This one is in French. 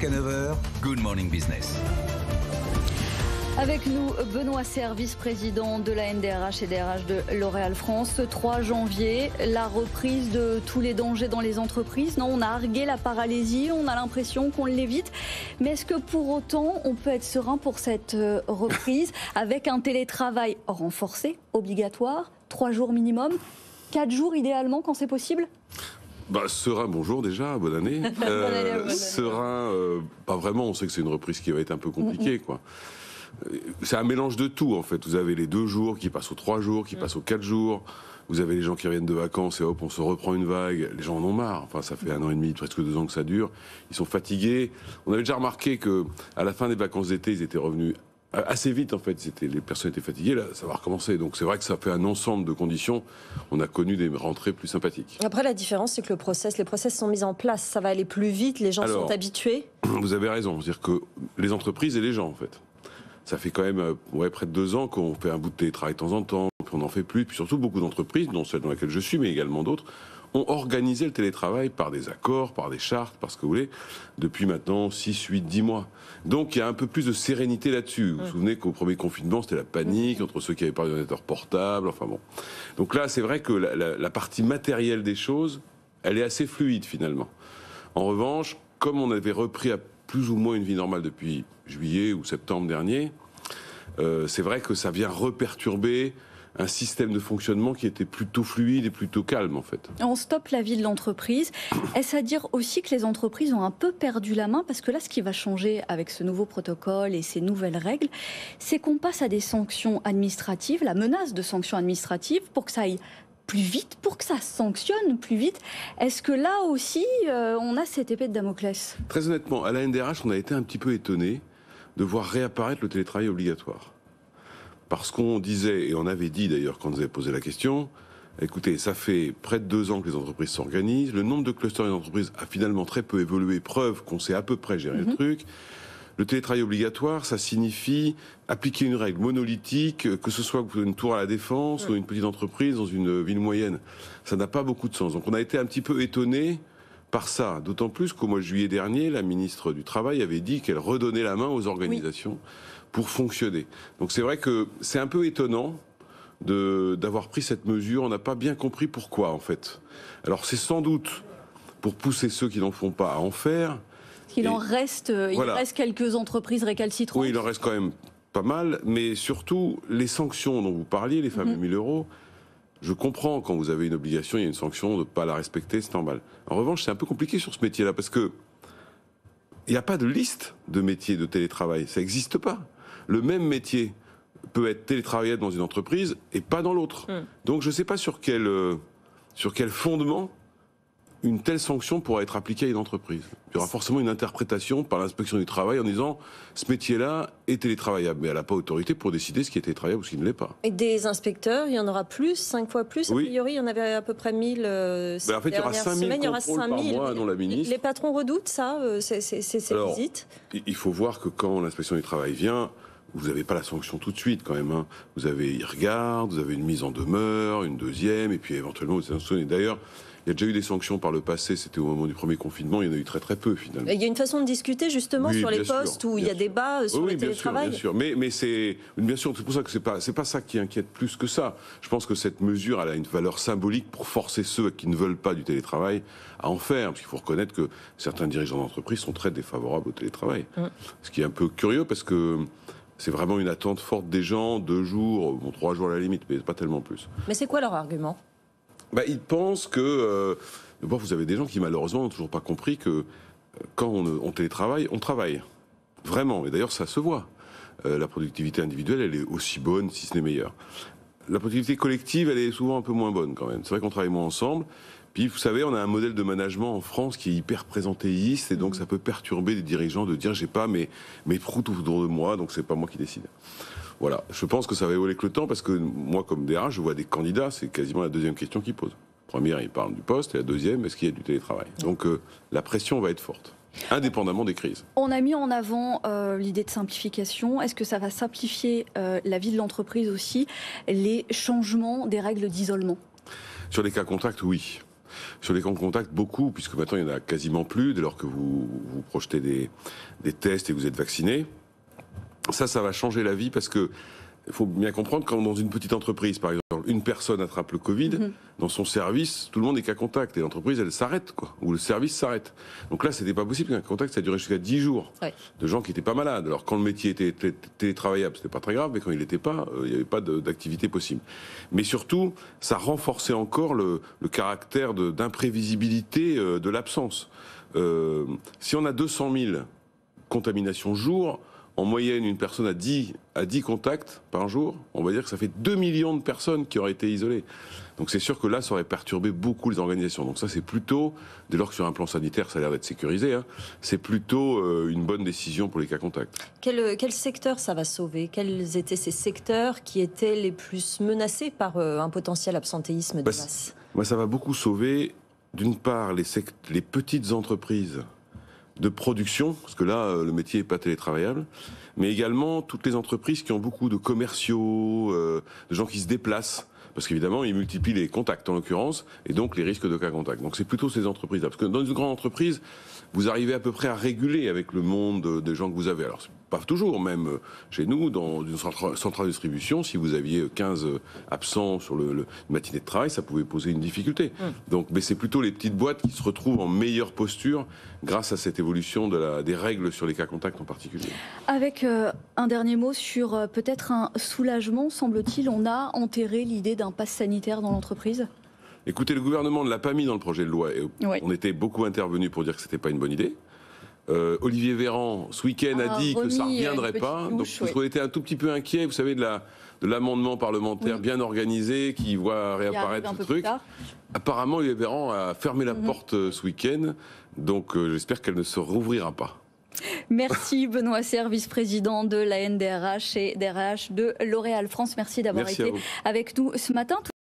Jusqu'à 9h, Good Morning Business. Avec nous, Benoît Serre, vice-président de la NDRH et DRH de L'Oréal France. 3 janvier, la reprise de tous les dangers dans les entreprises. Non, on a argué la paralysie, on a l'impression qu'on l'évite. Mais est-ce que pour autant, on peut être serein pour cette reprise avec un télétravail renforcé, obligatoire, 3 jours minimum, 4 jours idéalement quand c'est possible ? Serein, bonjour déjà, bonne année. Bonne année. Serein, pas vraiment, on sait que c'est une reprise qui va être un peu compliquée, quoi. C'est un mélange de tout, en fait. Vous avez les 2 jours qui passent aux 3 jours, qui passent aux 4 jours. Vous avez les gens qui reviennent de vacances et hop, on se reprend une vague. Les gens en ont marre. Enfin, ça fait 1 an et demi, presque 2 ans que ça dure. Ils sont fatigués. On avait déjà remarqué que à la fin des vacances d'été, ils étaient revenus assez vite, en fait. Les personnes étaient fatiguées. Là, ça va recommencer. Donc, c'est vrai que ça fait un ensemble de conditions. On a connu des rentrées plus sympathiques. Après, la différence, c'est que les process sont mis en place. Ça va aller plus vite. Les gens sont habitués. Vous avez raison. C'est-à-dire que les entreprises et les gens, en fait. Ça fait quand même près de 2 ans qu'on fait un bout de télétravail de temps en temps, puis on n'en fait plus. Puis surtout, beaucoup d'entreprises, dont celle dans laquelle je suis, mais également d'autres, ont organisé le télétravail par des accords, par des chartes, par ce que vous voulez, depuis maintenant 6, 8, 10 mois. Donc il y a un peu plus de sérénité là-dessus. Vous vous souvenez qu'au premier confinement, c'était la panique entre ceux qui n'avaient pas d'ordinateur portable, enfin bon. Donc là, c'est vrai que la partie matérielle des choses, elle est assez fluide finalement. En revanche, comme on avait repris à plus ou moins une vie normale depuis juillet ou septembre dernier, c'est vrai que ça vient reperturber un système de fonctionnement qui était plutôt fluide et plutôt calme, en fait. On stoppe la vie de l'entreprise. Est-ce à dire aussi que les entreprises ont un peu perdu la main ? Parce que là, ce qui va changer avec ce nouveau protocole et ces nouvelles règles, c'est qu'on passe à des sanctions administratives, la menace de sanctions administratives, pour que ça aille plus vite, pour que ça sanctionne plus vite. Est-ce que là aussi, on a cette épée de Damoclès ? Très honnêtement, à la NDRH, on a été un petit peu étonnés de voir réapparaître le télétravail obligatoire. Parce qu'on disait, et on avait dit d'ailleurs quand on nous avait posé la question, écoutez, ça fait près de 2 ans que les entreprises s'organisent, le nombre de clusters des entreprises a finalement très peu évolué, preuve qu'on sait à peu près gérer le truc. Le télétravail obligatoire, ça signifie appliquer une règle monolithique, que ce soit une tour à la Défense ou une petite entreprise dans une ville moyenne. Ça n'a pas beaucoup de sens. Donc on a été un petit peu étonnés par ça. D'autant plus qu'au mois de juillet dernier, la ministre du Travail avait dit qu'elle redonnait la main aux organisations pour fonctionner. Donc c'est vrai que c'est un peu étonnant d'avoir pris cette mesure. On n'a pas bien compris pourquoi, en fait. Alors c'est sans doute pour pousser ceux qui n'en font pas à en faire. Il reste quelques entreprises récalcitrantes. Oui, il en reste quand même pas mal, mais surtout, les sanctions dont vous parliez, les fameux 1 000 euros, je comprends quand vous avez une obligation, il y a une sanction de ne pas la respecter, c'est normal. En revanche, c'est un peu compliqué sur ce métier-là, parce que il n'y a pas de liste de métiers de télétravail, ça n'existe pas. Le même métier peut être télétravaillable dans une entreprise et pas dans l'autre. Donc je ne sais pas sur quel fondement une telle sanction pourra être appliquée à une entreprise. Il y aura forcément une interprétation par l'inspection du travail en disant ce métier-là est télétravaillable, mais elle n'a pas autorité pour décider ce qui est télétravaillable ou ce qui ne l'est pas. Et des inspecteurs, il y en aura plus, 5 fois plus. A priori, il y en avait à peu près 1000 ces en fait, il y aura 5 000 contrôles par mois, dont la ministre. Les patrons redoutent ça, ces visites. Il faut voir que quand l'inspection du travail vient, vous n'avez pas la sanction tout de suite quand même. Vous avez, ils regardent, vous avez une mise en demeure, une deuxième, et puis éventuellement vous sanctionnez. D'ailleurs, il y a déjà eu des sanctions par le passé, c'était au moment du premier confinement, il y en a eu très très peu finalement. Il y a une façon de discuter justement sur les postes où il y a débat sur le télétravail. Bien sûr, mais c'est bien sûr, c'est pour ça que c'est pas ça qui inquiète plus que ça. Je pense que cette mesure, elle a une valeur symbolique pour forcer ceux qui ne veulent pas du télétravail à en faire, parce qu'il faut reconnaître que certains dirigeants d'entreprise sont très défavorables au télétravail. Ce qui est un peu curieux parce que c'est vraiment une attente forte des gens, 2 jours, 3 jours à la limite, mais pas tellement plus. Mais c'est quoi leur argument ? Ils pensent que... vous avez des gens qui malheureusement n'ont toujours pas compris que quand on télétravaille, on travaille. Vraiment. Et d'ailleurs, ça se voit. La productivité individuelle, elle est aussi bonne, si ce n'est meilleure. La productivité collective, elle est souvent un peu moins bonne quand même. C'est vrai qu'on travaille moins ensemble. Puis, vous savez, on a un modèle de management en France qui est hyper présentéiste, et donc ça peut perturber des dirigeants de dire j'ai pas mes proutes autour de moi, donc c'est pas moi qui décide. Voilà, je pense que ça va évoluer avec le temps, parce que moi, comme DRH, je vois des candidats, c'est quasiment la deuxième question qu'ils posent. Première, ils parlent du poste, et la deuxième, est-ce qu'il y a du télétravail ? Donc la pression va être forte, indépendamment des crises. On a mis en avant l'idée de simplification. Est-ce que ça va simplifier la vie de l'entreprise aussi, les changements des règles d'isolement ? Sur les cas contacts, oui. Sur les cas contacts, beaucoup, puisque maintenant il n'y en a quasiment plus, dès lors que vous projetez des tests et que vous êtes vacciné. Ça va changer la vie parce que il faut bien comprendre, quand dans une petite entreprise, par exemple, une personne attrape le Covid, dans son service, tout le monde est cas contact. Et l'entreprise, elle s'arrête, quoi. Ou le service s'arrête. Donc là, c'était pas possible. Qu'un contact, ça a duré jusqu'à 10 jours. Ouais. De gens qui n'étaient pas malades. Alors, quand le métier était télétravaillable, c'était pas très grave, mais quand il n'était pas, il n'y avait pas d'activité possible. Mais surtout, ça renforçait encore le caractère d'imprévisibilité de l'absence. Si on a 200 000 contaminations jour, en moyenne, une personne a 10 contacts par jour. On va dire que ça fait 2 millions de personnes qui auraient été isolées. Donc c'est sûr que là, ça aurait perturbé beaucoup les organisations. Donc ça, c'est plutôt, dès lors que sur un plan sanitaire, ça a l'air d'être sécurisé, hein, c'est plutôt une bonne décision pour les cas contacts. Quel secteur ça va sauver? Quels étaient ces secteurs qui étaient les plus menacés par un potentiel absentéisme de masse? Moi, ça va beaucoup sauver, d'une part, les petites entreprises de production, parce que là, le métier n'est pas télétravaillable, mais également toutes les entreprises qui ont beaucoup de commerciaux, de gens qui se déplacent, parce qu'évidemment, ils multiplient les contacts, en l'occurrence, et donc les risques de cas contact. Donc c'est plutôt ces entreprises-là. Parce que dans une grande entreprise, vous arrivez à peu près à réguler avec le monde des gens que vous avez. Alors, pas toujours, même chez nous, dans une centrale de distribution, si vous aviez 15 absents sur le matinée de travail, ça pouvait poser une difficulté. Donc, mais c'est plutôt les petites boîtes qui se retrouvent en meilleure posture grâce à cette évolution des règles sur les cas contacts en particulier. Avec un dernier mot sur peut-être un soulagement, semble-t-il, on a enterré l'idée d'un pass sanitaire dans l'entreprise? Écoutez, le gouvernement ne l'a pas mis dans le projet de loi. Et on était beaucoup intervenus pour dire que c'était pas une bonne idée. Olivier Véran, ce week-end, a dit que ça ne reviendrait pas. Donc, parce qu'on était un tout petit peu inquiet, vous savez, de l'amendement parlementaire bien organisé qui voit réapparaître ce truc. Apparemment, Olivier Véran a fermé la porte ce week-end. Donc, j'espère qu'elle ne se rouvrira pas. Merci Benoît Serre, vice-président de la NDRH et DRH de L'Oréal France. Merci d'avoir été avec nous ce matin.